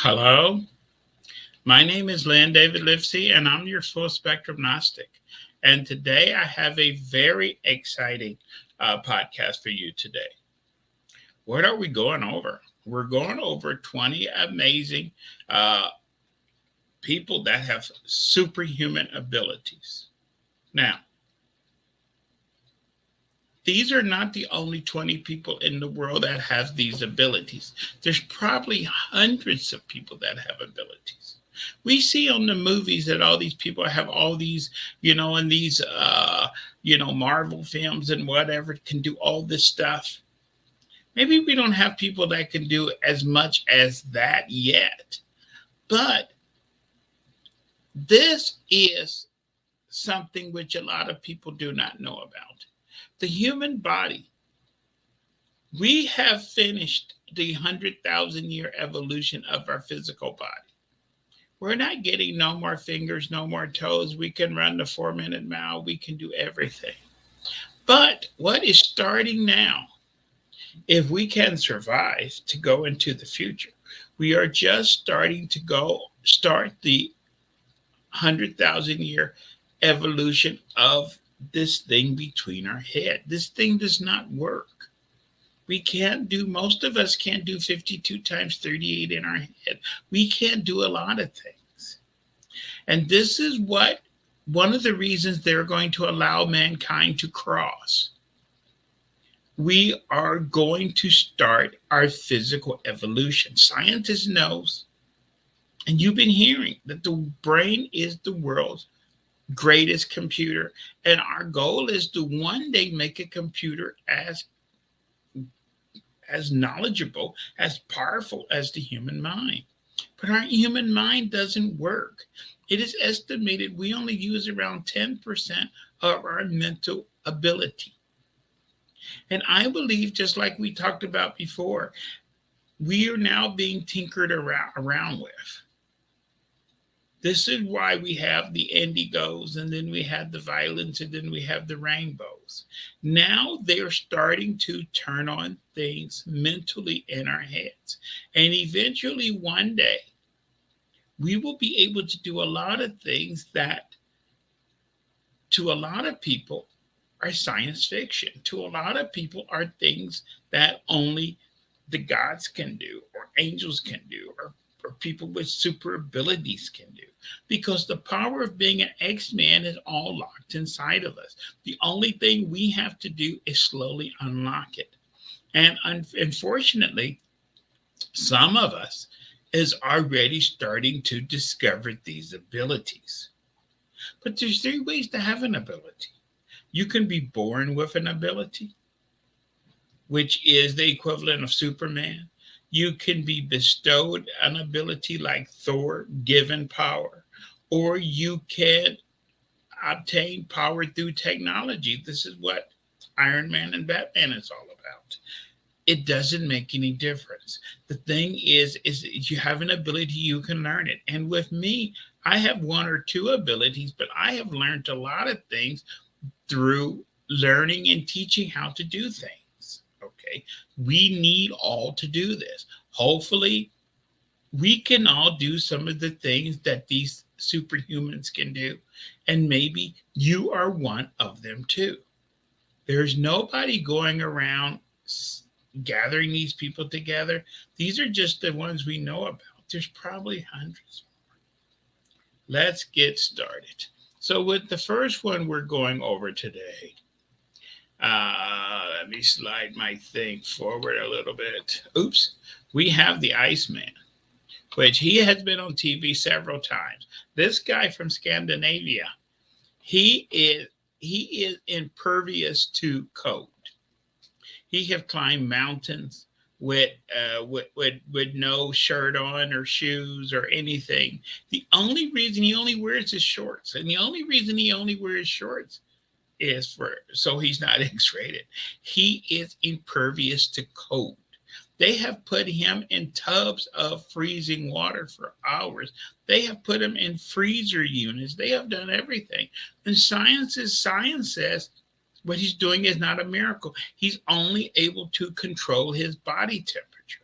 Hello, my name is Len David Livesey, and I'm your full spectrum Gnostic. And today I have a very exciting podcast for you today. What are we going over? We're going over 20 amazing uh, people that have superhuman abilities. Now, these are not the only 20 people in the world that have these abilities. There's probably hundreds of people that have abilities. We see on the movies that all these people have all these, in these, Marvel films and whatever can do all this stuff. Maybe we don't have people that can do as much as that yet. But this is something which a lot of people do not know about. The human body, we have finished the 100,000 year evolution of our physical body. We're not getting no more fingers, no more toes. We can run the 4 minute mile. We can do everything. But what is starting now, if we can survive to go into the future, we are just starting to start the 100,000 year evolution of this thing between our head. This thing does not work. We can't do, most of us can't do 52 times 38 in our head. We can't do a lot of things. And this is one of the reasons they're going to allow mankind to cross. We are going to start our physical evolution. Scientists knows, and you've been hearing that the brain is the world's greatest computer, and our goal is to one day make a computer as knowledgeable, as powerful as the human mind. But our human mind doesn't work. It is estimated we only use around 10% of our mental ability. And I believe, just like we talked about before, we are now being tinkered around with. This is why we have the indigos, and then we have the violets, and then we have the rainbows. Now they're starting to turn on things mentally in our heads. And eventually, one day, we will be able to do a lot of things that, to a lot of people, are science fiction. To a lot of people, are things that only the gods can do, or angels can do, or people with super abilities can do. Because the power of being an X-Man is all locked inside of us. The only thing we have to do is slowly unlock it. And unfortunately, some of us is already starting to discover these abilities. But there's three ways to have an ability. You can be born with an ability, which is the equivalent of Superman. You can be bestowed an ability like Thor, given power, or you can obtain power through technology. This is what Iron Man and Batman is all about. It doesn't make any difference. The thing is you have an ability, you can learn it. And with me, I have one or two abilities, but I have learned a lot of things through learning and teaching how to do things. Okay. We need all to do this. Hopefully, we can all do some of the things that these superhumans can do. And maybe you are one of them too. There's nobody going around gathering these people together. These are just the ones we know about. There's probably hundreds more. Let's get started. So, with the first one we're going over today, let me slide my thing forward a little bit. Oops. We have the Iceman, which he has been on TV several times. This guy from Scandinavia, he is impervious to cold. He have climbed mountains with no shirt on or shoes or anything. The only reason he only wears his shorts, and the only reason he only wears shorts is for so he's not X-rated. He is impervious to cold. They have put him in tubs of freezing water for hours. They have put him in freezer units. They have done everything. And science says what he's doing is not a miracle. He's only able to control his body temperature.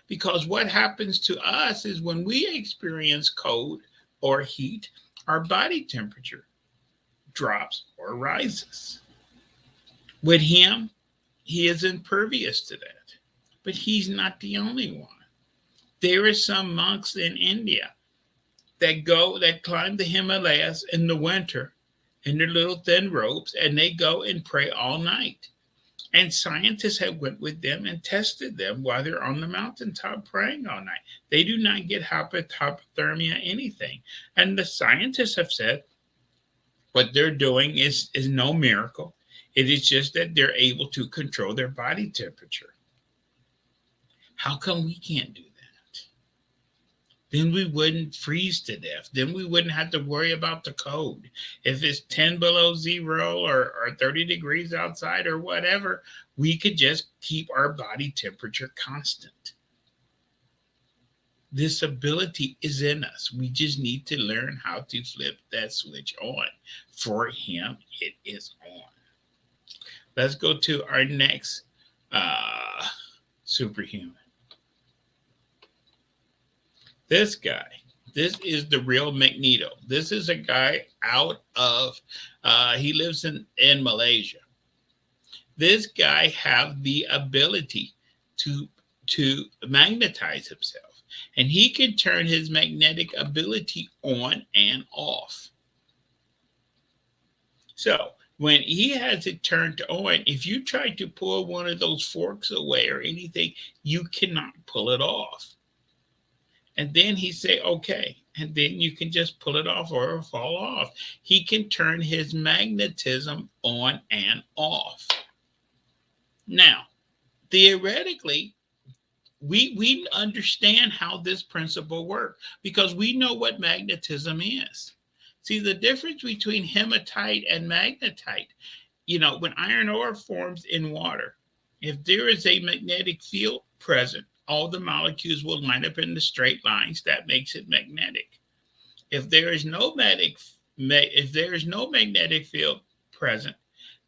Because what happens to us is when we experience cold or heat, our body temperature drops or rises. With him, he is impervious to that. But he's not the only one. There are some monks in India that climb the Himalayas in the winter in their little thin robes, and they go and pray all night. And scientists have went with them and tested them while they're on the mountaintop praying all night. They do not get hypothermia, anything. And the scientists have said what they're doing is no miracle. It is just that they're able to control their body temperature. How come we can't do that? Then we wouldn't freeze to death. Then we wouldn't have to worry about the cold. If it's 10 below zero or 30 degrees outside or whatever, we could just keep our body temperature constant. This ability is in us. We just need to learn how to flip that switch on. For him, it is on. Let's go to our next superhuman. This guy, this is the Real Magneto. This is a guy out of, he lives in Malaysia. This guy have the ability to magnetize himself, and he can turn his magnetic ability on and off. So when he has it turned on, if you try to pull one of those forks away or anything, you cannot pull it off. And then he say, okay, and then you can just pull it off or it'll fall off. He can turn his magnetism on and off. Now, theoretically, we understand how this principle works because we know what magnetism is. See, the difference between hematite and magnetite, when iron ore forms in water, if there is a magnetic field present, all the molecules will line up in the straight lines. That makes it magnetic. If there is no magnetic field present,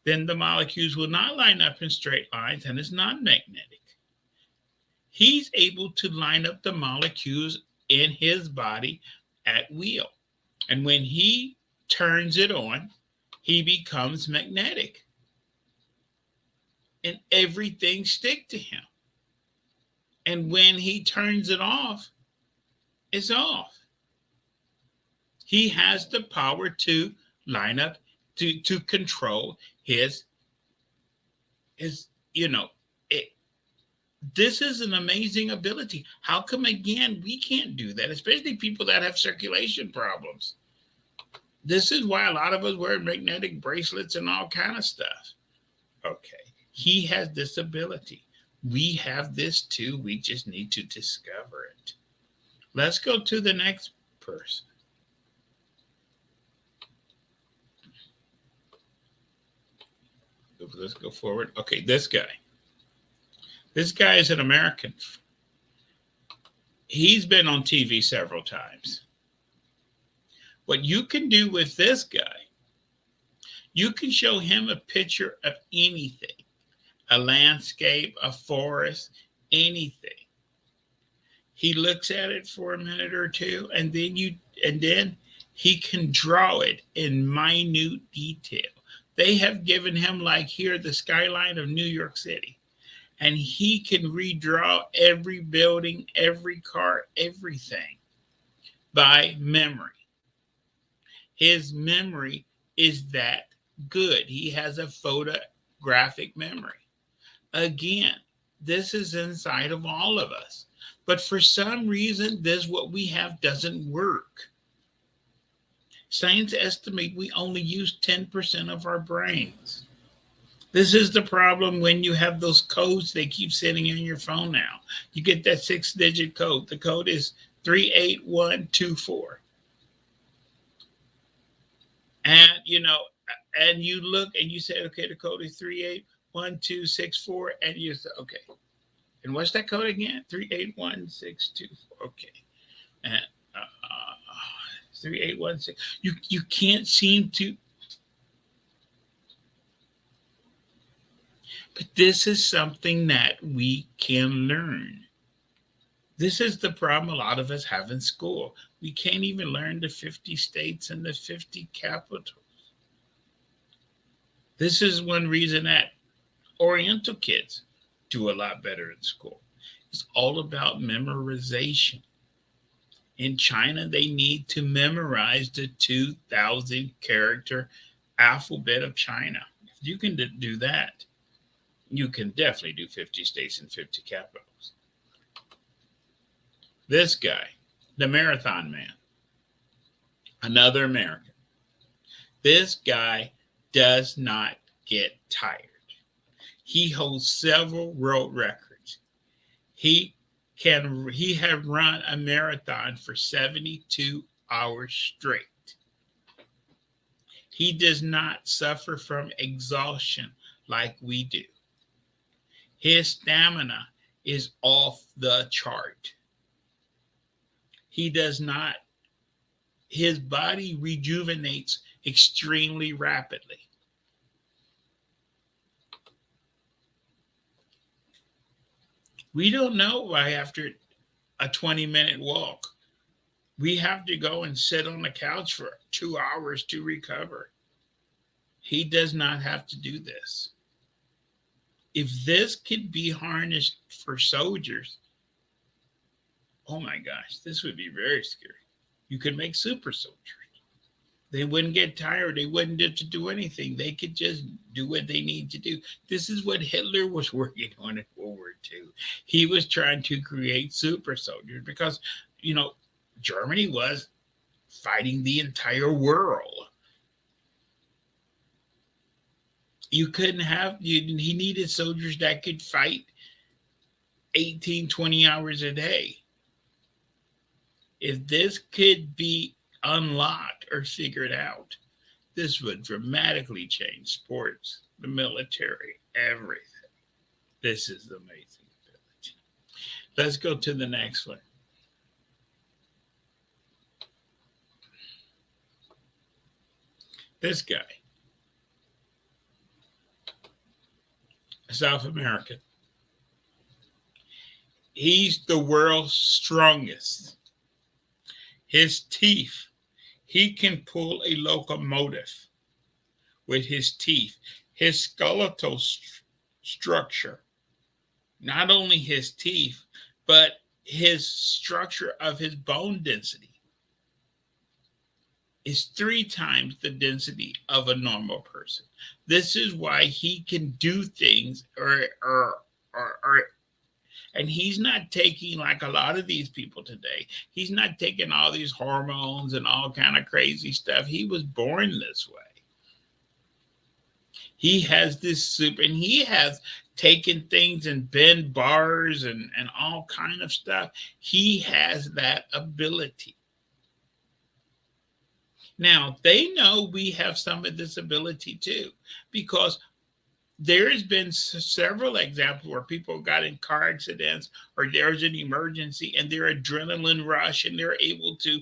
then the molecules will not line up in straight lines and it's not magnetic. He's able to line up the molecules in his body at will. And when he turns it on, he becomes magnetic. And everything sticks to him. And when he turns it off, it's off. He has the power to line up, to control his this is an amazing ability. How come, again, we can't do that, especially people that have circulation problems? This is why a lot of us wear magnetic bracelets and all kind of stuff. Okay, he has this ability. We have this too. We just need to discover it. Let's go to the next person. Let's go forward. Okay, this guy. This guy is an American. He's been on TV several times. What you can do with this guy, you can show him a picture of anything. A landscape, a forest, anything. He looks at it for a minute or two, and then he can draw it in minute detail. They have given him, like here, the skyline of New York City, and he can redraw every building, every car, everything by memory. His memory is that good. He has a photographic memory. Again, this is inside of all of us. But for some reason, what we have doesn't work. Science estimate we only use 10% of our brains. This is the problem when you have those codes they keep sending in your phone now. You get that 6-digit code. The code is 38124. And, and you look and you say, okay, the code is 381264. And you say, okay. And what's that code again? 381624. Okay. And 3816. You can't seem to. But this is something that we can learn. This is the problem a lot of us have in school. We can't even learn the 50 states and the 50 capitals. This is one reason that Oriental kids do a lot better in school. It's all about memorization. In China, they need to memorize the 2,000 character alphabet of China. If you can do that, you can definitely do 50 states and 50 capitals. This guy, the marathon man, another American, this guy does not get tired. He holds several world records. He have run a marathon for 72 hours straight. He does not suffer from exhaustion like we do. His stamina is off the chart. He does not, his body rejuvenates extremely rapidly. We don't know why after a 20-minute walk, we have to go and sit on the couch for 2 hours to recover. He does not have to do this. If this could be harnessed for soldiers, oh my gosh, this would be very scary. You could make super soldiers. They wouldn't get tired. They wouldn't have to do anything. They could just do what they need to do. This is what Hitler was working on in World War II. He was trying to create super soldiers because, Germany was fighting the entire world. You couldn't have, he needed soldiers that could fight 18, 20 hours a day. If this could be unlocked or figured out, this would dramatically change sports, the military, everything. This is the amazing ability. Let's go to the next one. This guy, South American. He's the world's strongest. His teeth, he can pull a locomotive with his teeth. His skeletal structure, not only his teeth, but his structure of his bone density is 3 times the density of a normal person. This is why he can do things and he's not taking, like a lot of these people today, he's not taking all these hormones and all kind of crazy stuff. He was born this way. He has this super, and he has taken things and bend bars and all kind of stuff. He has that ability. Now, they know we have some of this ability too, because there has been several examples where people got in car accidents or there's an emergency and their adrenaline rush and they're able to,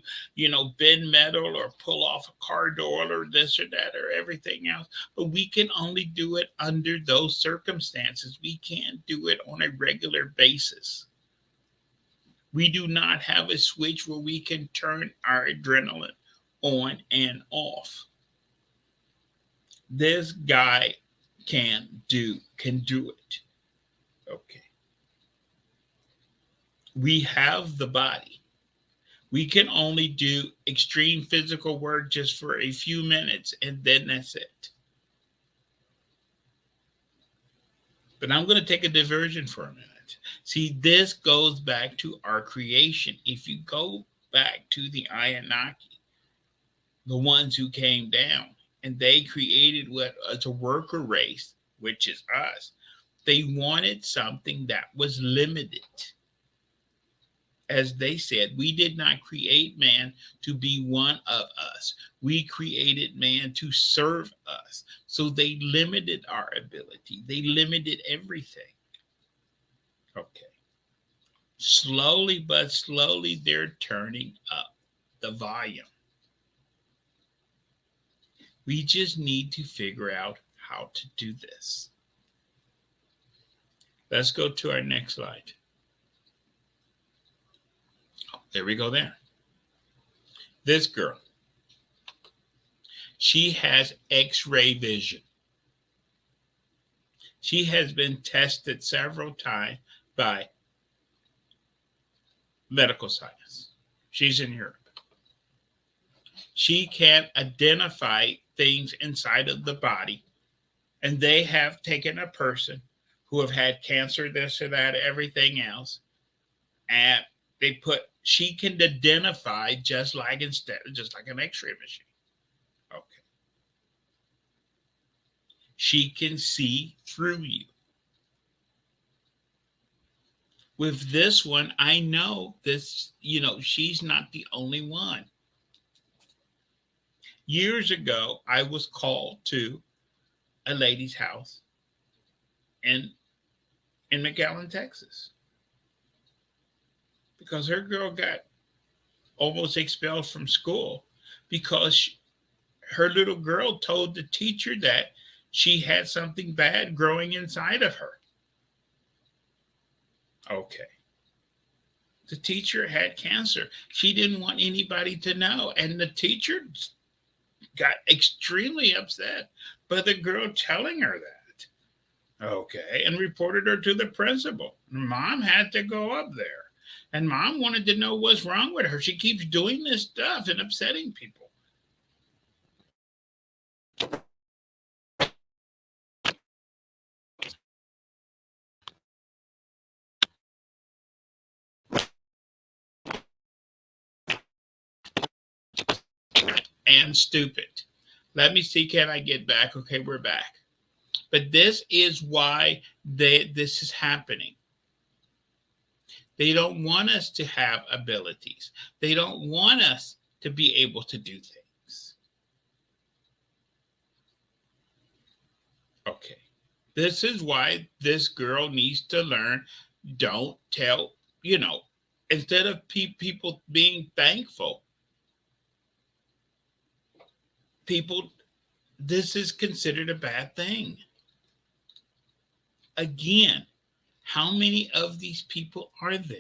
bend metal or pull off a car door or this or that or everything else. But we can only do it under those circumstances. We can't do it on a regular basis. We do not have a switch where we can turn our adrenaline on and off. This guy can do it. Okay. We have the body. We can only do extreme physical work just for a few minutes and then that's it. But I'm going to take a diversion for a minute. See, this goes back to our creation. If you go back to the Anunnaki, the ones who came down, and they created what is a worker race, which is us. They wanted something that was limited. As they said, we did not create man to be one of us. We created man to serve us. So they limited our ability. They limited everything. Okay. Slowly but slowly, they're turning up the volume. We just need to figure out how to do this. Let's go to our next slide. There we go there. This girl, she has X-ray vision. She has been tested several times by medical science. She's in Europe. She can identify things inside of the body, and they have taken a person who have had cancer, this or that, everything else, and she can identify just like an X-ray machine. Okay. She can see through you. With this one, I know this, she's not the only one. Years ago, I was called to a lady's house in McAllen, Texas, because her girl got almost expelled from school because her little girl told the teacher that she had something bad growing inside of her. Okay. The teacher had cancer. She didn't want anybody to know. And the teacher got extremely upset by the girl telling her that. Okay. And reported her to the principal. Mom had to go up there. And mom wanted to know what's wrong with her. She keeps doing this stuff and upsetting people. And stupid. Let me see, can I get back? Okay, we're back. But this is why this is happening. They don't want us to have abilities. They don't want us to be able to do things. Okay. This is why this girl needs to learn, don't tell, instead of people being thankful, this is considered a bad thing. Again, how many of these people are there?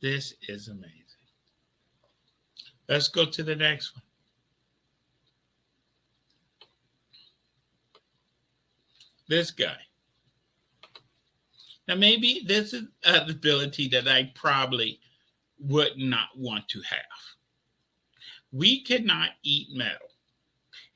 This is amazing. Let's go to the next one. This guy. Now, maybe this is an ability that I probably would not want to have. We cannot eat metal.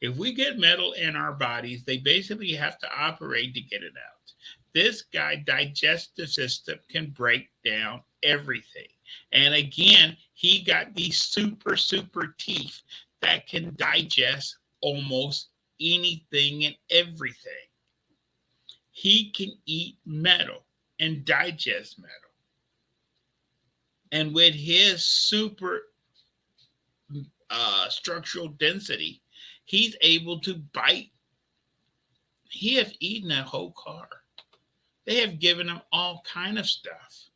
If we get metal in our bodies, they basically have to operate to get it out. This guy's digestive system can break down everything. And again, he got these super teeth that can digest almost anything and everything. He can eat metal and digest metal. And with his super structural density, he's able to bite. He has eaten a whole car. They have given him all kind of stuff.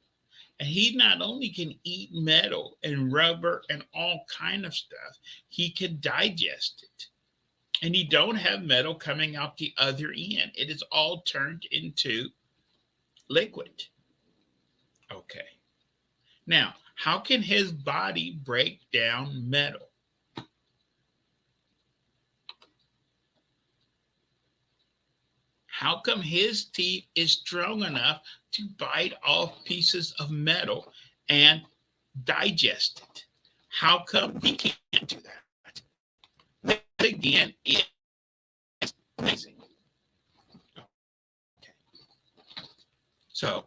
And he not only can eat metal and rubber and all kind of stuff, he can digest it. And he don't have metal coming out the other end. It is all turned into liquid. Okay. Now, how can his body break down metal? How come his teeth is strong enough to bite off pieces of metal and digest it? How come he can't do that? That again is amazing. Okay. So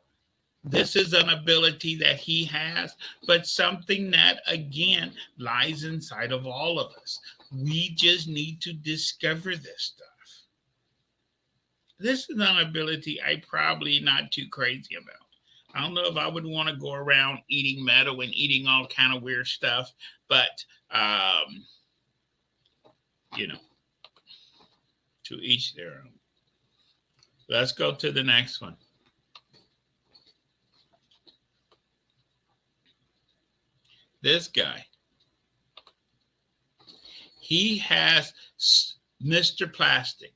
this is an ability that he has, but something that again lies inside of all of us. We just need to discover this stuff. This is an ability I probably not too crazy about. I don't know if I would want to go around eating metal and eating all kind of weird stuff, but to each their own. Let's go to the next one. This guy, he has Mr. Plastic.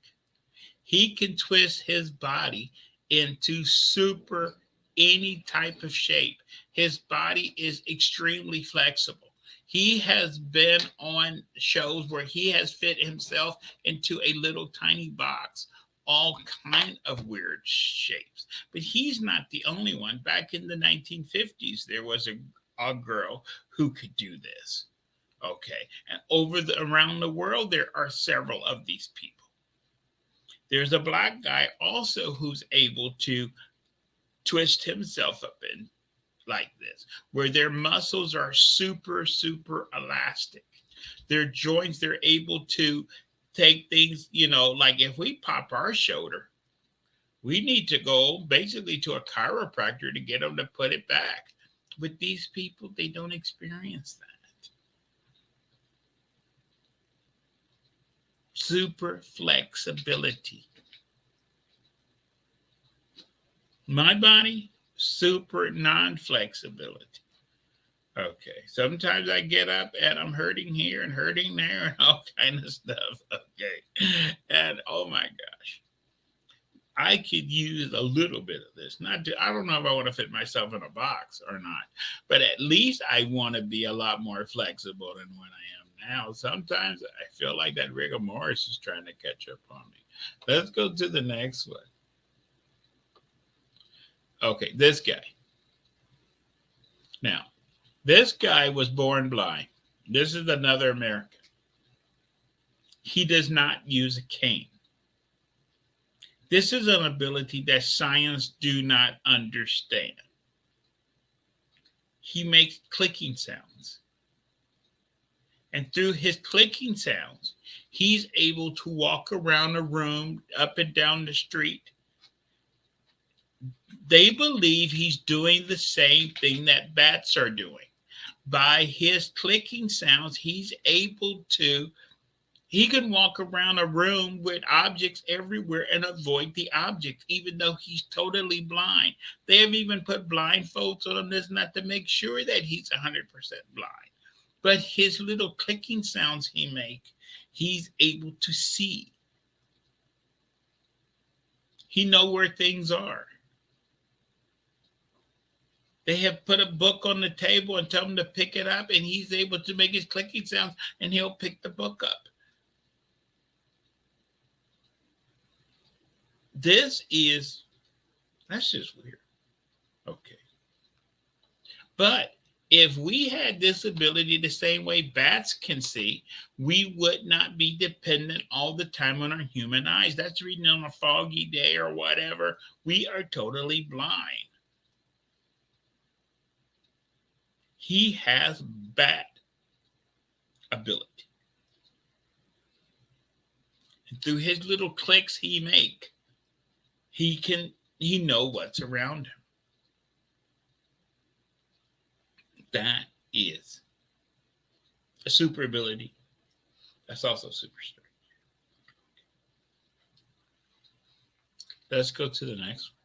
He can twist his body into super any type of shape. His body is extremely flexible. He has been on shows where he has fit himself into a little tiny box, all kind of weird shapes. But he's not the only one. Back in the 1950s, there was a girl who could do this. Okay, and around the world, there are several of these people. There's a black guy also who's able to twist himself up in like this, where their muscles are super, super elastic. Their joints, they're able to take things, like if we pop our shoulder, we need to go basically to a chiropractor to get them to put it back. But these people, they don't experience that. Super flexibility. My body, super non-flexibility. Okay, sometimes I get up and I'm hurting here and hurting there and all kind of stuff. Okay, and oh my gosh, I could use a little bit of this. I don't know if I want to fit myself in a box or not, but at least I want to be a lot more flexible than when I am now. Sometimes I feel like that rigor mortis is trying to catch up on me. Let's go to the next one. Okay, this guy. Now, this guy was born blind. This is another American. He does not use a cane. This is an ability that science do not understand. He makes clicking sounds. And through his clicking sounds, he's able to walk around a room, up and down the street. They believe he's doing the same thing that bats are doing. By his clicking sounds, he can walk around a room with objects everywhere and avoid the objects, even though he's totally blind. They have even put blindfolds on this not to make sure that he's 100% blind. But his little clicking sounds he makes, he's able to see. He knows where things are. They have put a book on the table and tell him to pick it up, and he's able to make his clicking sounds, and he'll pick the book up. That's just weird. Okay. But if we had this ability the same way bats can see, we would not be dependent all the time on our human eyes. That's reading on a foggy day or whatever. We are totally blind. He has bat ability. And through his little clicks he make, he know what's around him. That is a super ability. That's also super strange. Let's go to the next one.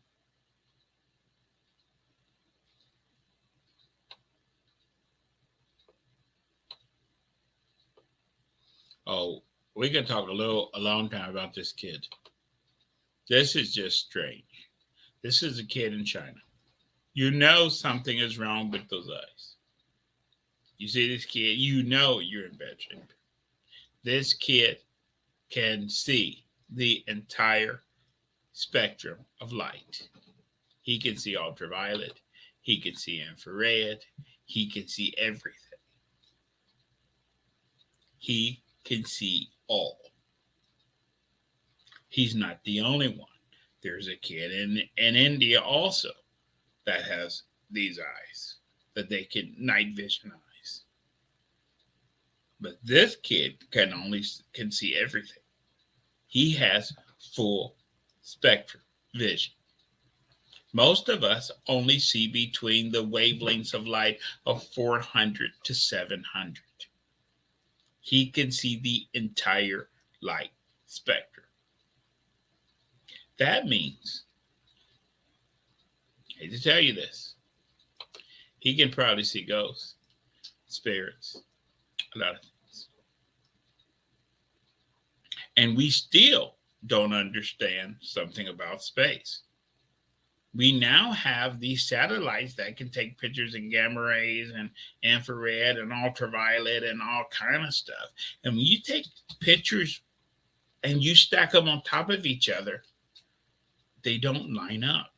Oh, we can talk a long time about this kid. This is just strange. This is a kid in China. You know something is wrong with those eyes. You see this kid, you know you're in bad shape. This kid can see the entire spectrum of light. He can see ultraviolet. He can see infrared. He can see everything. He can see all. He's not the only one. There's a kid in India also that has these eyes, that they can night vision eyes. But this kid can see everything. He has full spectrum vision. Most of us only see between the wavelengths of light of 400 to 700. He can see the entire light spectrum. That means, I hate to tell you this, he can probably see ghosts, spirits, a lot of things. And we still don't understand something about space. We now have these satellites that can take pictures in gamma rays and infrared and ultraviolet and all kind of stuff. And when you take pictures and you stack them on top of each other, they don't line up.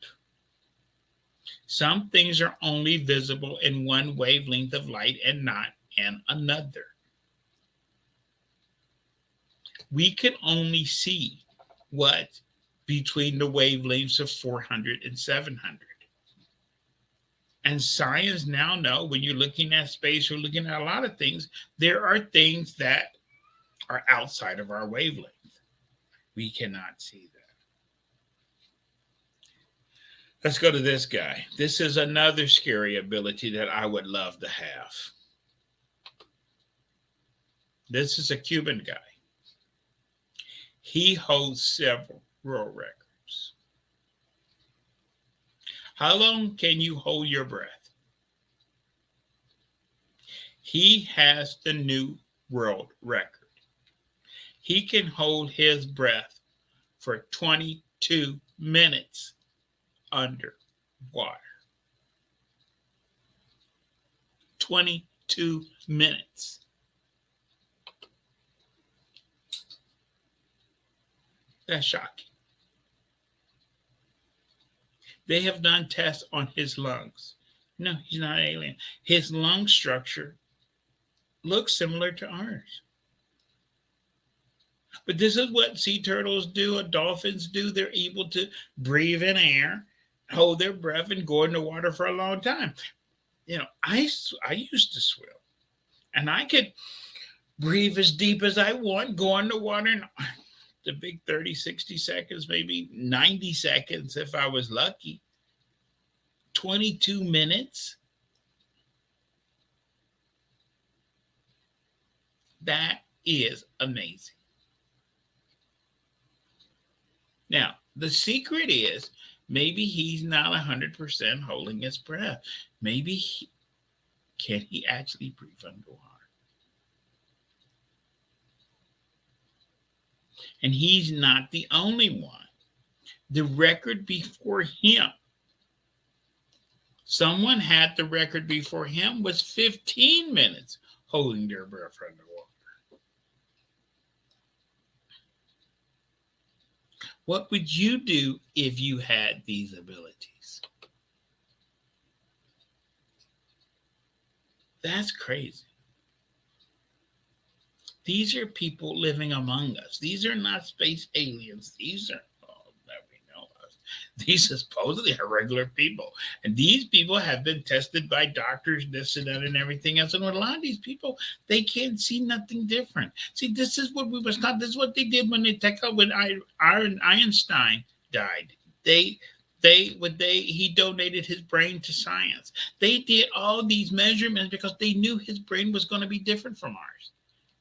Some things are only visible in one wavelength of light and not in another. We can only see what between the wavelengths of 400 and 700. And science now know when you're looking at space, you're looking at a lot of things, there are things that are outside of our wavelength. We cannot see that. Let's go to this guy. This is another scary ability that I would love to have. This is a Cuban guy. He holds several world records. How long can you hold your breath? He has the new world record. He can hold his breath for 22 minutes underwater. 22 minutes. That's shocking. They have done tests on his lungs. No, he's not alien. His lung structure looks similar to ours. But this is what sea turtles do and dolphins do. They're able to breathe in air, hold their breath, and go in the water for a long time. You know, I used to swim, and I could breathe as deep as I want, go in the water, and the big 30, 60 seconds, maybe 90 seconds if I was lucky. 22 minutes. That is amazing. Now, the secret is maybe he's not 100% holding his breath. Maybe can he actually breathe underwater? And he's not the only one. The record before him, someone had the record before him, was 15 minutes holding their breath underwater. What would you do if you had these abilities? That's crazy. These are people living among us. These are not space aliens. These are that we know of. These supposedly are regular people. And these people have been tested by doctors, this and that, and everything else. And with a lot of these people, they can't see nothing different. See, this is what we must not. This is what they did when Einstein died. He donated his brain to science. They did all these measurements because they knew his brain was going to be different from ours.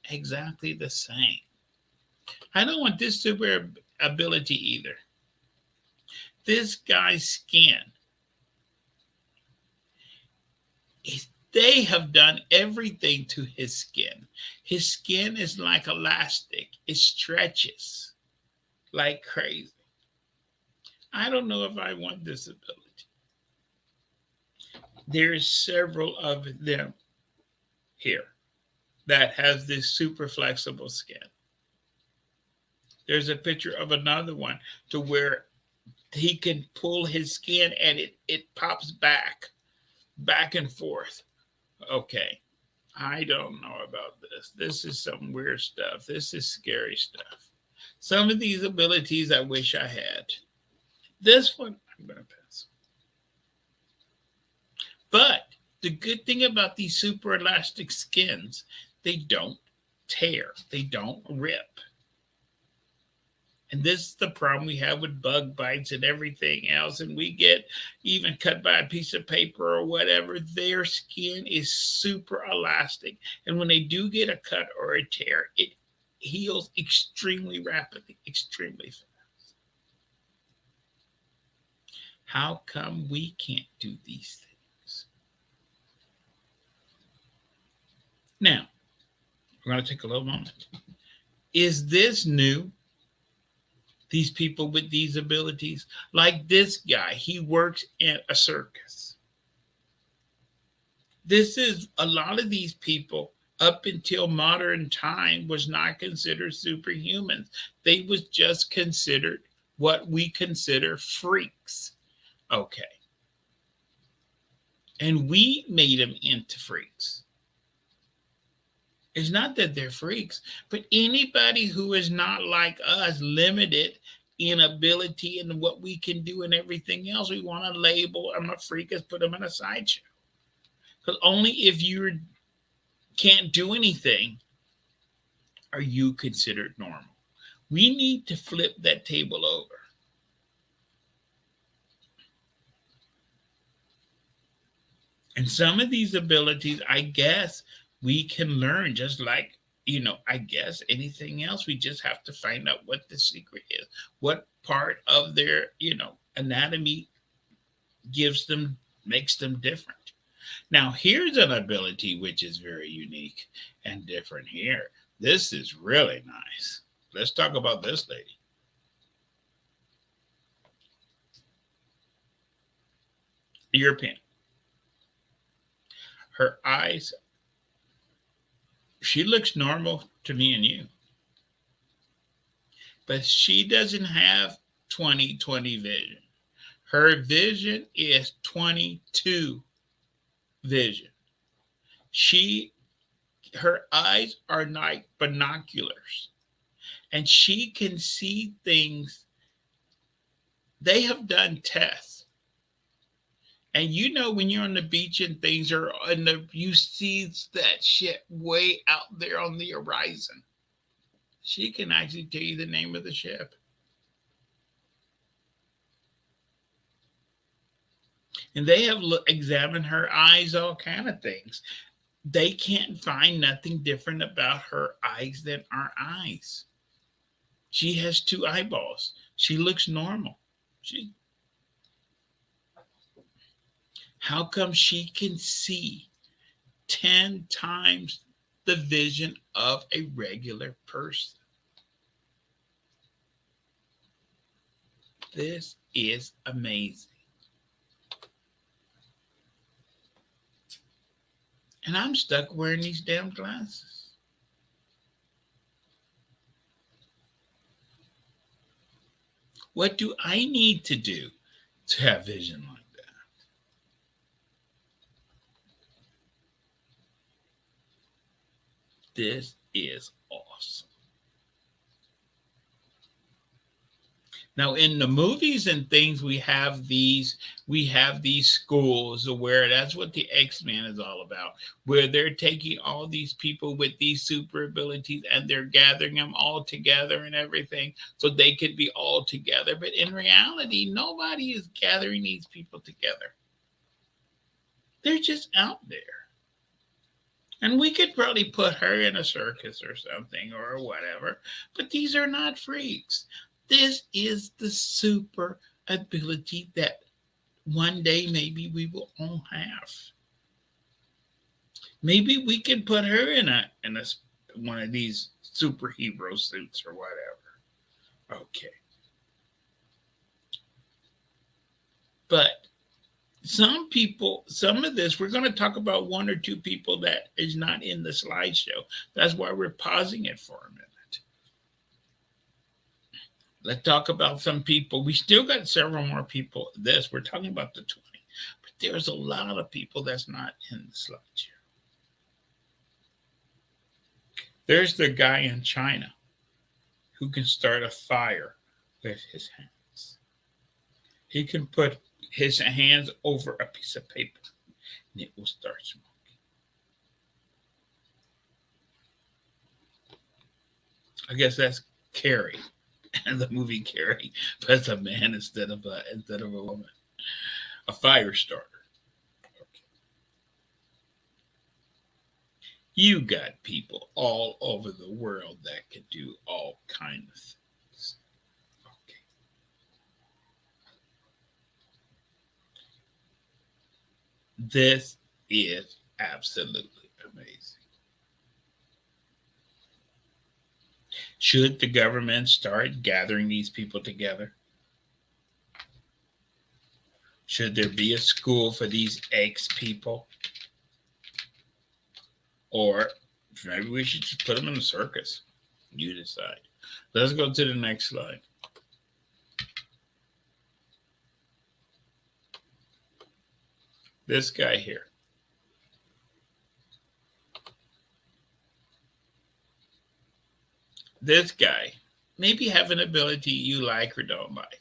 Exactly the same. I don't want this super ability either. This guy's skin, they have done everything to his skin. His skin is like elastic. It stretches like crazy. I don't know if I want this ability. There's several of them here that has this super flexible skin. There's a picture of another one to where he can pull his skin and it pops back and forth. Okay, I don't know about this. This is some weird stuff. This is scary stuff. Some of these abilities I wish I had. This one, I'm going to pass. But the good thing about these super elastic skins, they don't tear, they don't rip. And this is the problem we have with bug bites and everything else. And we get even cut by a piece of paper or whatever. Their skin is super elastic. And when they do get a cut or a tear, it heals extremely rapidly, extremely fast. How come we can't do these things? Now, we're going to take a little moment. Is this new? These people with these abilities, like this guy, he works in a circus. This is a lot of these people up until modern time was not considered superhumans. They was just considered what we consider freaks. Okay. And we made them into freaks. It's not that they're freaks, but anybody who is not like us, limited in ability and what we can do and everything else, we want to label them a freak and put them in a sideshow. Because only if you can't do anything are you considered normal. We need to flip that table over. And some of these abilities, I guess, we can learn just like, I guess anything else. We just have to find out what the secret is. What part of their, anatomy makes them different. Now, here's an ability which is very unique and different here. This is really nice. Let's talk about this lady. European. Her eyes, she looks normal to me and you. But she doesn't have 20/20 vision. Her vision is 22 vision. Her eyes are like binoculars. And she can see things. They have done tests. And when you're on the beach and things are you see that shit way out there on the horizon. She can actually tell you the name of the ship. And they have examined her eyes, all kind of things. They can't find nothing different about her eyes than our eyes. She has two eyeballs. She looks normal. How come she can see 10 times the vision of a regular person? This is amazing. And I'm stuck wearing these damn glasses. What do I need to do to have vision like that? This is awesome. Now, in the movies and things, we have these schools where that's what the X-Men is all about, where they're taking all these people with these super abilities and they're gathering them all together and everything so they could be all together. But in reality, nobody is gathering these people together. They're just out there. And we could probably put her in a circus or something or whatever, but these are not freaks. This is the super ability that one day maybe we will all have. Maybe we can put her in a one of these superhero suits or whatever. Okay. But some of this, we're going to talk about one or two people that is not in the slideshow. That's why we're pausing it for a minute. Let's talk about some people. We still got several more people. We're talking about the 20, but there's a lot of people that's not in the slideshow. There's the guy in China who can start a fire with his hands. He can put his hands over a piece of paper and it will start smoking. I guess that's Carrie. And the movie Carrie, that's a man instead of a woman. A fire starter. Okay. You got people all over the world that can do all kinds of things. Okay. This is absolutely amazing. Should the government start gathering these people together? Should there be a school for these ex people? Or maybe we should just put them in a circus. You decide. Let's go to the next slide. This guy here. This guy maybe have an ability you like or don't like.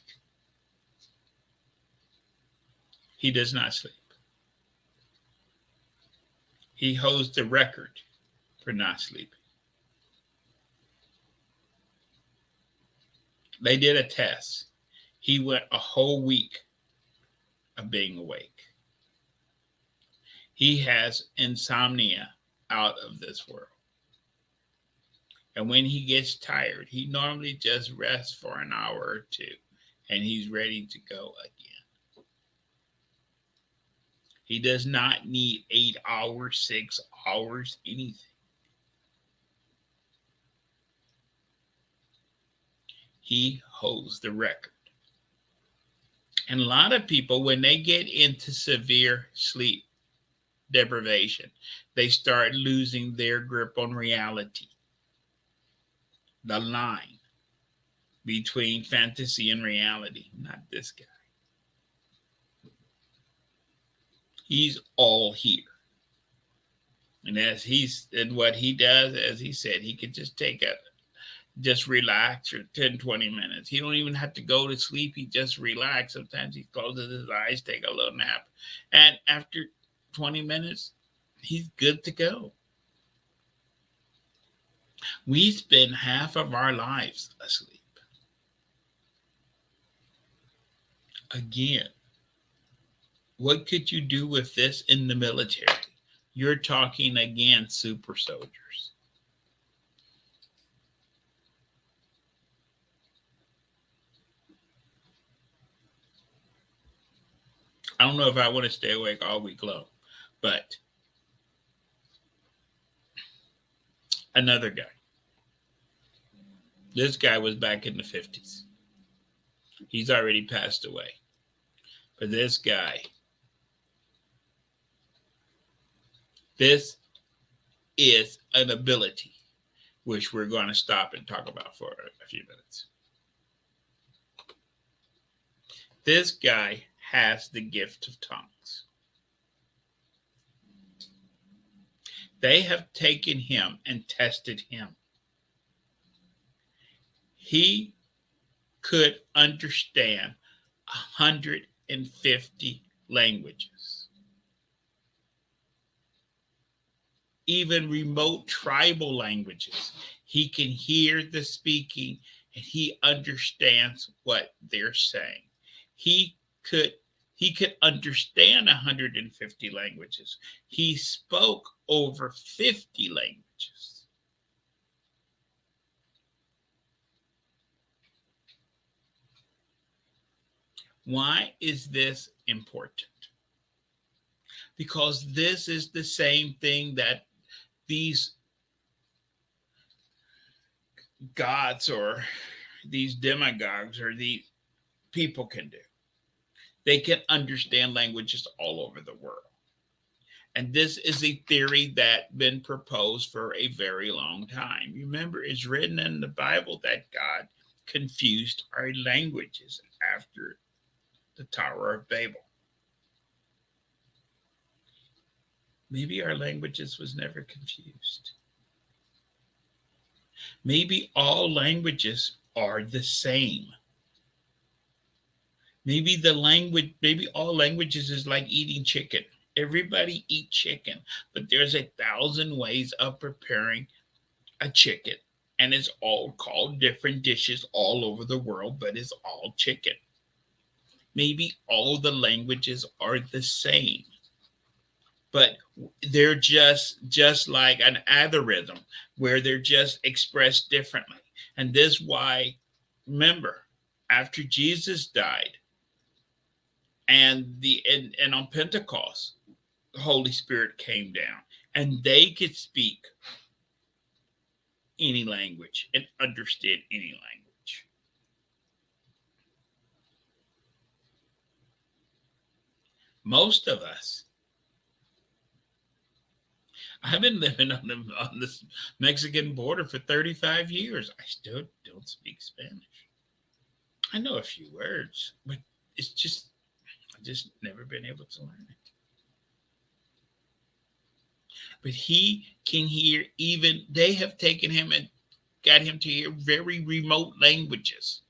He does not sleep. He holds the record for not sleeping. They did a test. He went a whole week of being awake. He has insomnia out of this world. And when he gets tired, he normally just rests for an hour or two and he's ready to go again. He does not need 8 hours, 6 hours, anything. He holds the record. And a lot of people, when they get into severe sleep deprivation, they start losing their grip on reality. The line between fantasy and reality. Not this guy. He's all here. And what he does, as he said, he could just relax for 10, 20 minutes. He don't even have to go to sleep. He just relax. Sometimes he closes his eyes, take a little nap. And after 20 minutes, he's good to go. We spend half of our lives asleep. Again, what could you do with this in the military? You're talking again, super soldiers. I don't know if I want to stay awake all week long, but another guy. This guy was back in the 50s. He's already passed away. But this guy, this is an ability which we're going to stop and talk about for a few minutes. This guy has the gift of tongues. They have taken him and tested him. He could understand 150 languages. Even remote tribal languages. He can hear the speaking and he understands what they're saying. He could understand 150 languages. He spoke over 50 languages. Why is this important? Because this is the same thing that these gods or these demagogues or these people can do. They can understand languages all over the world. And this is a theory that's been proposed for a very long time. Remember, it's written in the Bible that God confused our languages after the Tower of Babel. Maybe our languages was never confused. Maybe all languages are the same. Maybe all languages is like eating chicken. Everybody eat chicken, but there's 1,000 ways of preparing a chicken, and it's all called different dishes all over the world, but it's all chicken. Maybe all the languages are the same, but they're just like an algorithm where they're just expressed differently. And this is why, remember, after Jesus died and on Pentecost, the Holy Spirit came down and they could speak any language and understand any language. Most of us, I've been living on this Mexican border for 35 years. I still don't speak Spanish. I know a few words, but it's just, I've just never been able to learn it. But he can hear, even they have taken him and got him to hear very remote languages,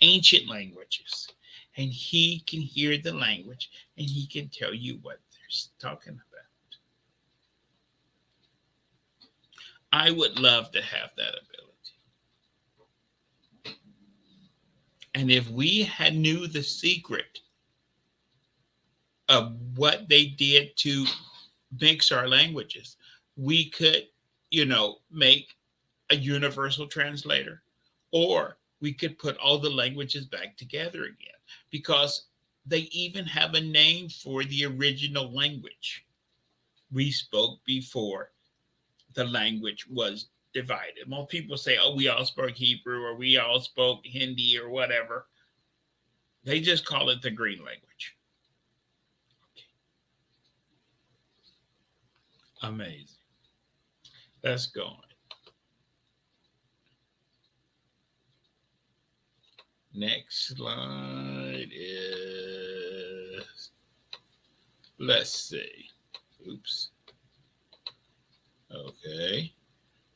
ancient languages. And he can hear the language and he can tell you what they're talking about. I would love to have that ability. And if we had knew the secret of what they did to mix our languages, we could, make a universal translator, or we could put all the languages back together again, because they even have a name for the original language we spoke before the language was divided. Most people say, oh, we all spoke Hebrew or we all spoke Hindi or whatever. They just call it the green language. Okay. Amazing. Let's go on. Next slide is, let's see. Oops. Okay.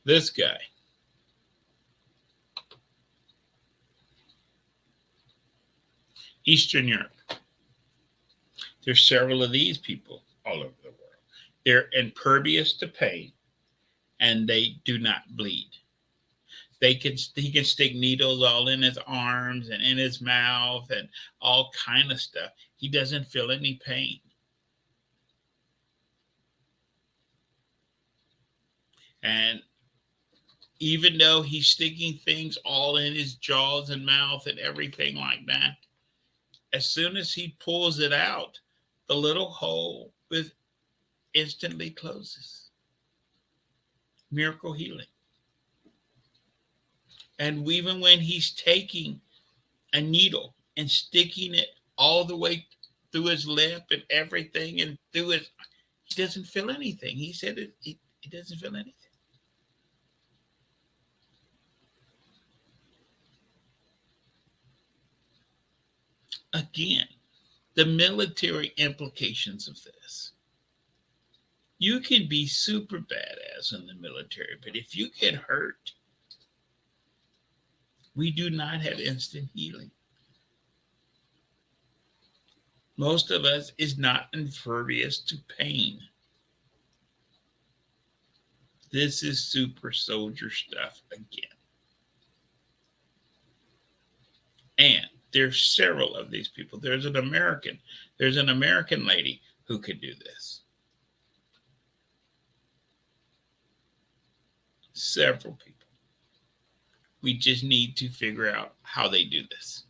This guy. Eastern Europe. There's several of these people all over the world. They're impervious to pain and they do not bleed. He can stick needles all in his arms and in his mouth and all kind of stuff. He doesn't feel any pain. And even though he's sticking things all in his jaws and mouth and everything like that, as soon as he pulls it out, the little hole instantly closes. Miracle healing. And even when he's taking a needle and sticking it all the way through his lip and everything and through his, he doesn't feel anything. He said he doesn't feel anything. Again, the military implications of this. You can be super badass in the military, but if you get hurt, we do not have instant healing. Most of us is not impervious to pain. This is super soldier stuff again. And there's several of these people. There's an American lady who could do this. Several people. We just need to figure out how they do this.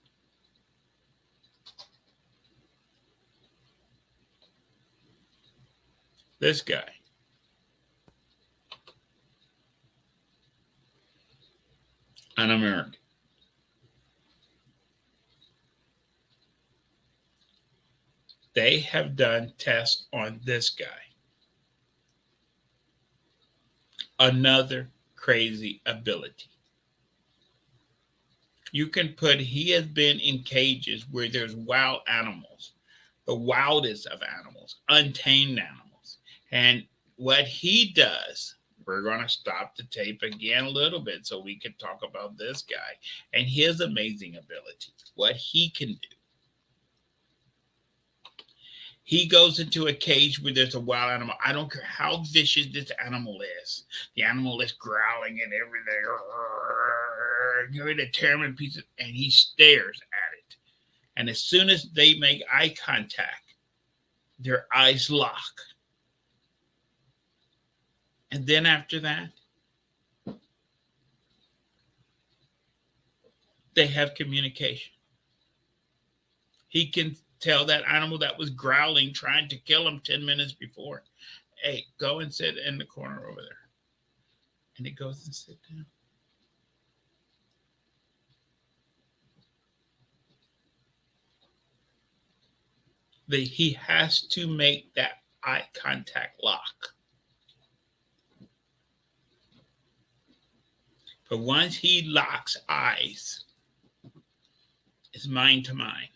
This guy. An American. They have done tests on this guy. Another crazy ability. You can he has been in cages where there's wild animals, the wildest of animals, untamed animals. And what he does, we're going to stop the tape again a little bit so we can talk about this guy and his amazing ability, what he can do. He goes into a cage where there's a wild animal. I don't care how vicious this animal is. The animal is growling and everything, going to tear him in pieces, and he stares at it. And as soon as they make eye contact, their eyes lock. And then after that, they have communication. He can tell that animal that was growling, trying to kill him 10 minutes before, hey, go and sit in the corner over there. And he goes and sits down. He has to make that eye contact lock. But once he locks eyes, it's mind to mind.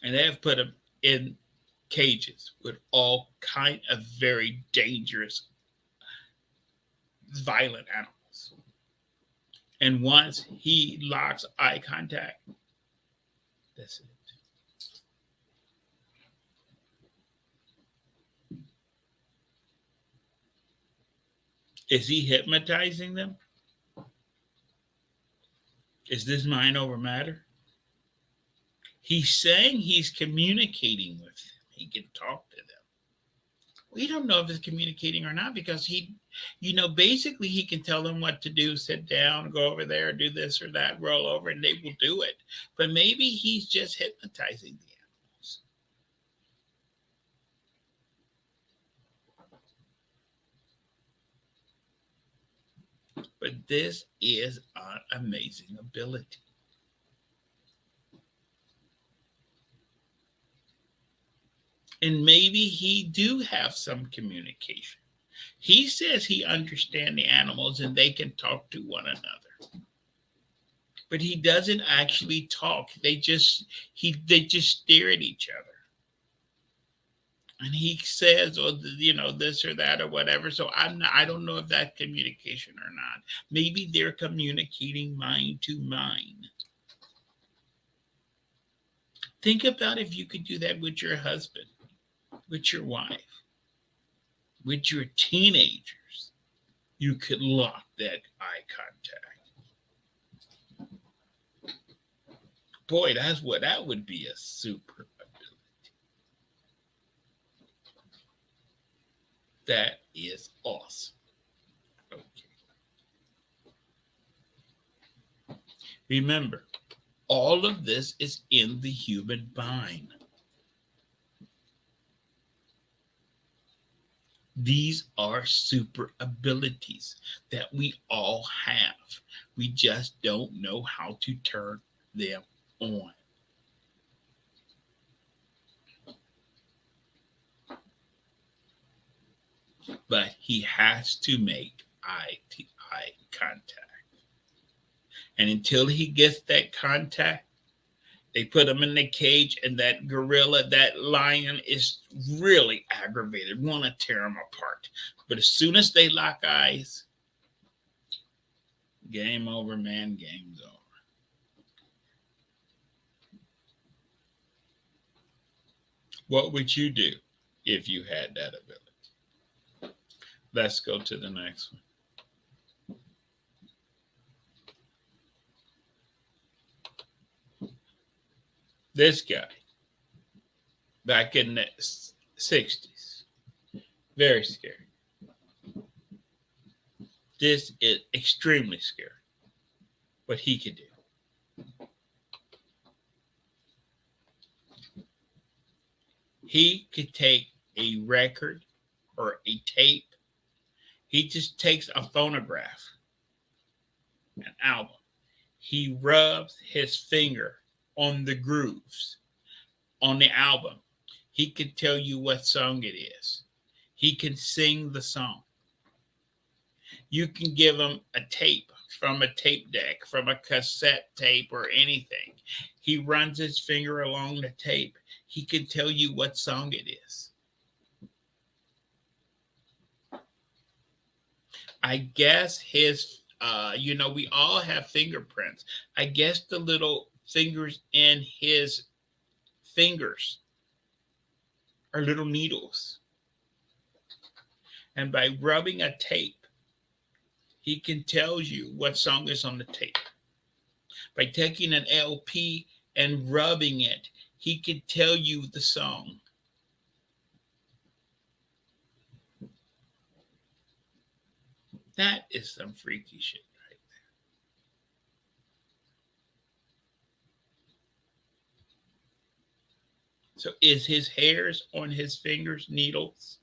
And they have put him in cages with all kind of very dangerous, violent animals. And once he locks eye contact, that's it. Is he hypnotizing them? Is this mind over matter? He's saying he's communicating with them. He can talk to them. We don't know if he's communicating or not because basically he can tell them what to do, sit down, go over there, do this or that, roll over, and they will do it. But maybe he's just hypnotizing the animals. But this is an amazing ability. And maybe he do have some communication. He says he understands the animals and they can talk to one another. But he doesn't actually talk. They just stare at each other. And he says, this or that or whatever. So I don't know if that's communication or not. Maybe they're communicating mind to mind. Think about if you could do that with your husband, with your wife, with your teenagers. You could lock that eye contact. Boy, that would be a super ability. That is awesome. Okay. Remember, all of this is in the human mind. These are super abilities that we all have. We just don't know how to turn them on. But he has to make eye-to-eye contact. And until he gets that contact, they put him in the cage, and that gorilla, that lion is really aggravated, want to tear him apart. But as soon as they lock eyes, game over, man, game's over. What would you do if you had that ability? Let's go to the next one. This guy, back in the 60s, very scary. This is extremely scary, what he could do. He could take a record or a tape. He just takes a phonograph, an album. He rubs his finger on the grooves on the album. He can tell you what song it is. He can sing the song. You can give him a tape from a tape deck, from a cassette tape or anything. He runs his finger along the tape. He can tell you what song it is. I guess his, we all have fingerprints. I guess the little fingers in his fingers are little needles. And by rubbing a tape, he can tell you what song is on the tape. By taking an LP and rubbing it, he can tell you the song. That is some freaky shit. So is his hairs on his fingers needles?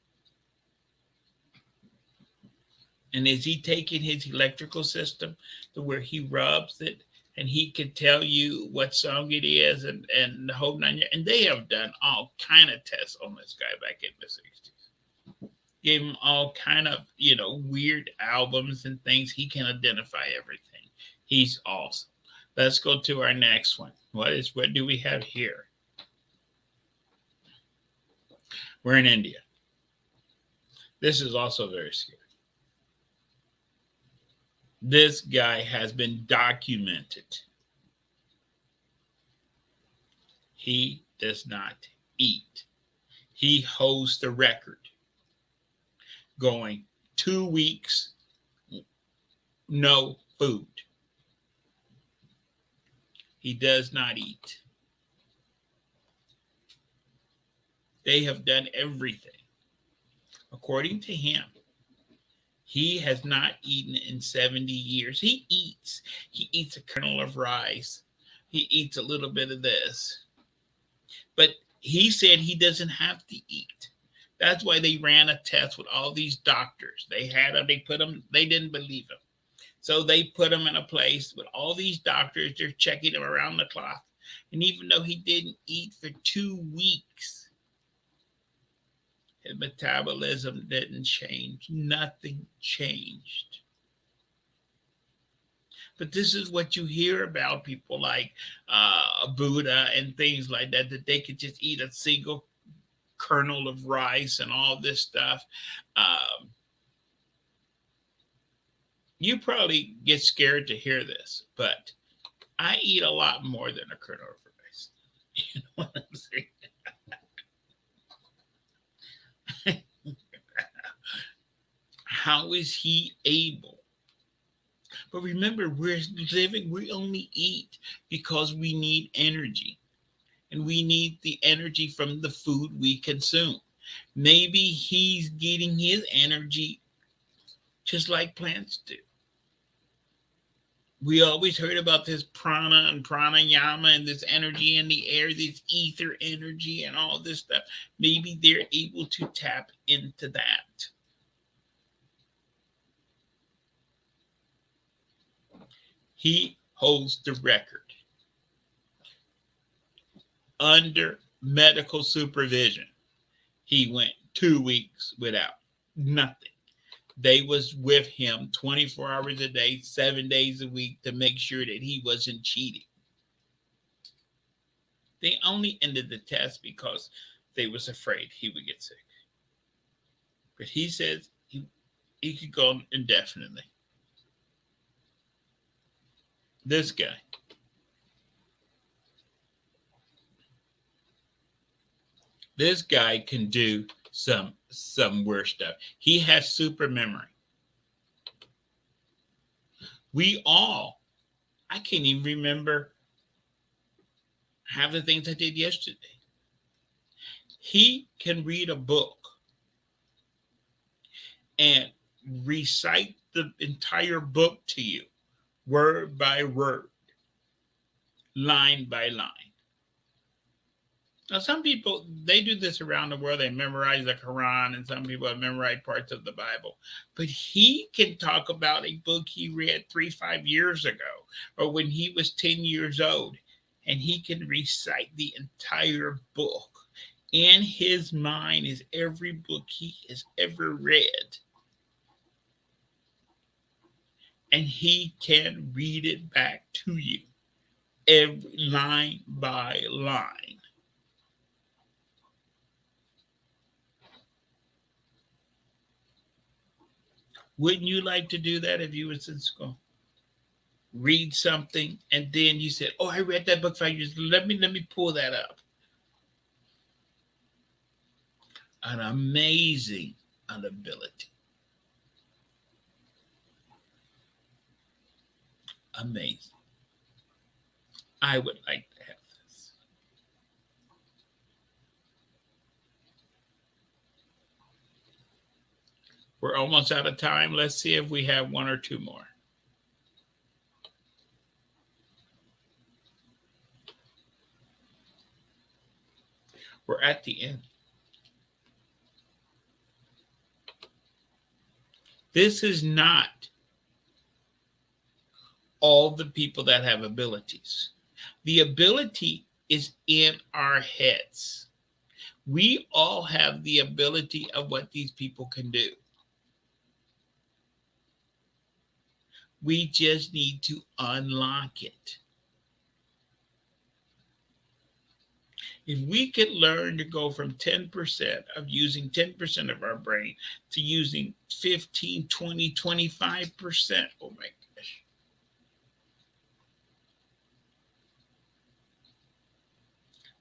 And is he taking his electrical system to where he rubs it and he could tell you what song it is and the whole nine. And they have done all kind of tests on this guy back in the 60s. Gave him all kind of, weird albums and things. He can identify everything. He's awesome. Let's go to our next one. What do we have here? We're in India. This is also very scary. This guy has been documented. He does not eat. He holds the record, going 2 weeks, no food. He does not eat. They have done everything. According to him, he has not eaten in 70 years. He eats. He eats a kernel of rice. He eats a little bit of this. But he said he doesn't have to eat. That's why they ran a test with all these doctors. They didn't believe him. So they put him in a place with all these doctors. They're checking him around the clock. And even though he didn't eat for 2 weeks, his metabolism didn't change. Nothing changed. But this is what you hear about people like Buddha and things like that they could just eat a single kernel of rice and all this stuff. You probably get scared to hear this, but I eat a lot more than a kernel of rice. You know what I'm saying? How is he able? But remember, we only eat because we need energy. And we need the energy from the food we consume. Maybe he's getting his energy just like plants do. We always heard about this prana and pranayama and this energy in the air, this ether energy and all this stuff. Maybe they're able to tap into that. He holds the record under medical supervision. He went 2 weeks without nothing. They was with him 24 hours a day, 7 days a week to make sure that he wasn't cheating. They only ended the test because they was afraid he would get sick. But he says he could go indefinitely. This guy. This guy can do some worse stuff. He has super memory. I can't even remember half the things I did yesterday. He can read a book and recite the entire book to you, word by word, line by line. Now, some people, they do this around the world. They memorize the Quran, and some people have memorized parts of the Bible. But he can talk about a book he read 3-5 years ago, or when he was 10 years old, and he can recite the entire book. In his mind is every book he has ever read. And he can read it back to you, every line by line. Wouldn't you like to do that if you was in school? Read something and then you said, "Oh, I read that book 5 years ago. Let me pull that up." An amazing ability. Amazing. I would like to have this. We're almost out of time. Let's see if we have one or two more. We're at the end. This is not all the people that have abilities. The ability is in our heads. We all have the ability of what these people can do. We just need to unlock it. If we could learn to go from 10% of using 10% of our brain to using 15, 20, 25%, oh my gosh,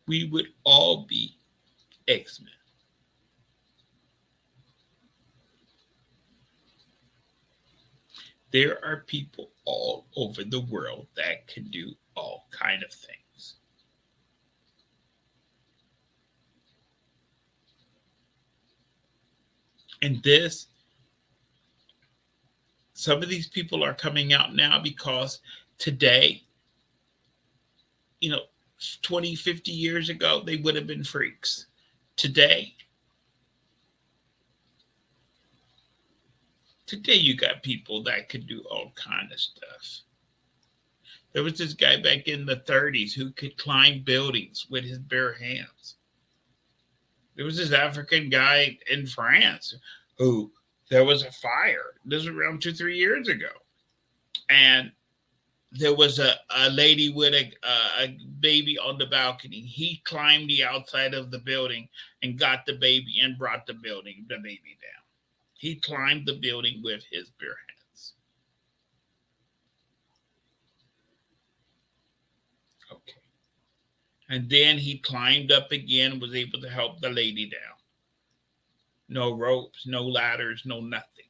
we would all be X-Men. There are people all over the world that can do all kind of things. And some of these people are coming out now because today, you know, 20, 50 years ago, they would have been freaks. Today, you got people that could do all kind of stuff. There was this guy back in the 30s who could climb buildings with his bare hands. There was this African guy in France who there was a fire. This was around 2, 3 years ago. And there was a lady with a baby on the balcony. He climbed the outside of the building and got the baby and brought the baby down. He climbed the building with his bare hands. Okay. And then he climbed up again and was able to help the lady down. No ropes, no ladders, no nothing.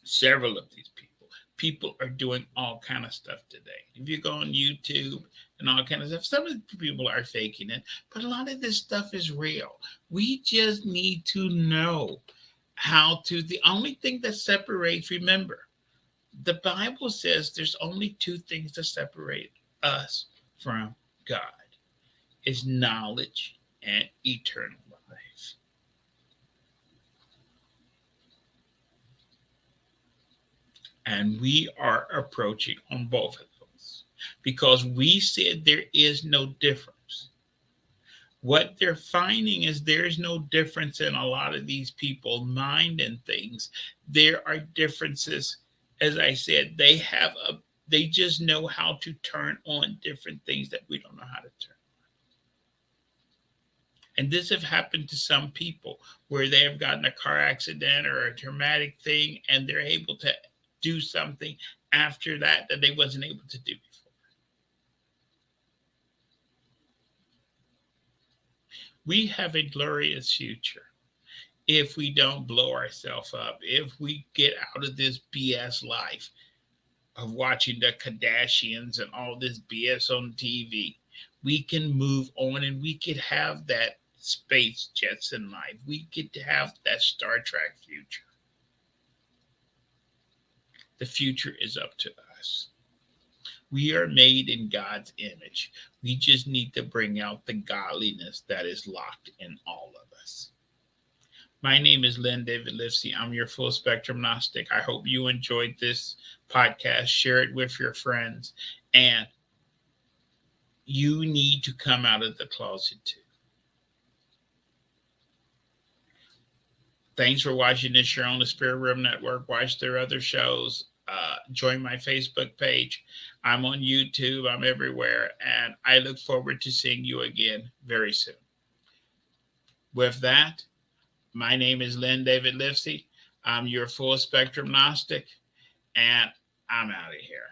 Several of these people are doing all kind of stuff today. If you go on YouTube and all kind of stuff, some of the people are faking it, but a lot of this stuff is real. We just need to know how to. The only thing that separates, remember, the Bible says there's only two things that separate us from God. It's knowledge and eternal life. And we are approaching on both of those because we said there is no difference. What they're finding is there's no difference in a lot of these people's mind and things. There are differences. As I said, they just know how to turn on different things that we don't know how to turn. And this have happened to some people where they have gotten a car accident or a traumatic thing, and they're able to do something after that they wasn't able to do before. We have a glorious future if we don't blow ourselves up, if we get out of this BS life of watching the Kardashians and all this BS on TV. We can move on and we could have that space jets in life. We could have that Star Trek future. The future is up to us. We are made in God's image. We just need to bring out the godliness that is locked in all of us. My name is Len David Livesey. I'm your full spectrum Gnostic. I hope you enjoyed this podcast. Share it with your friends. And you need to come out of the closet too. Thanks for watching this show on the Spirit Room Network. Watch their other shows. Join my Facebook page. I'm on YouTube. I'm everywhere. And I look forward to seeing you again very soon. With that, my name is Len David Livesey. I'm your full spectrum Gnostic. And I'm out of here.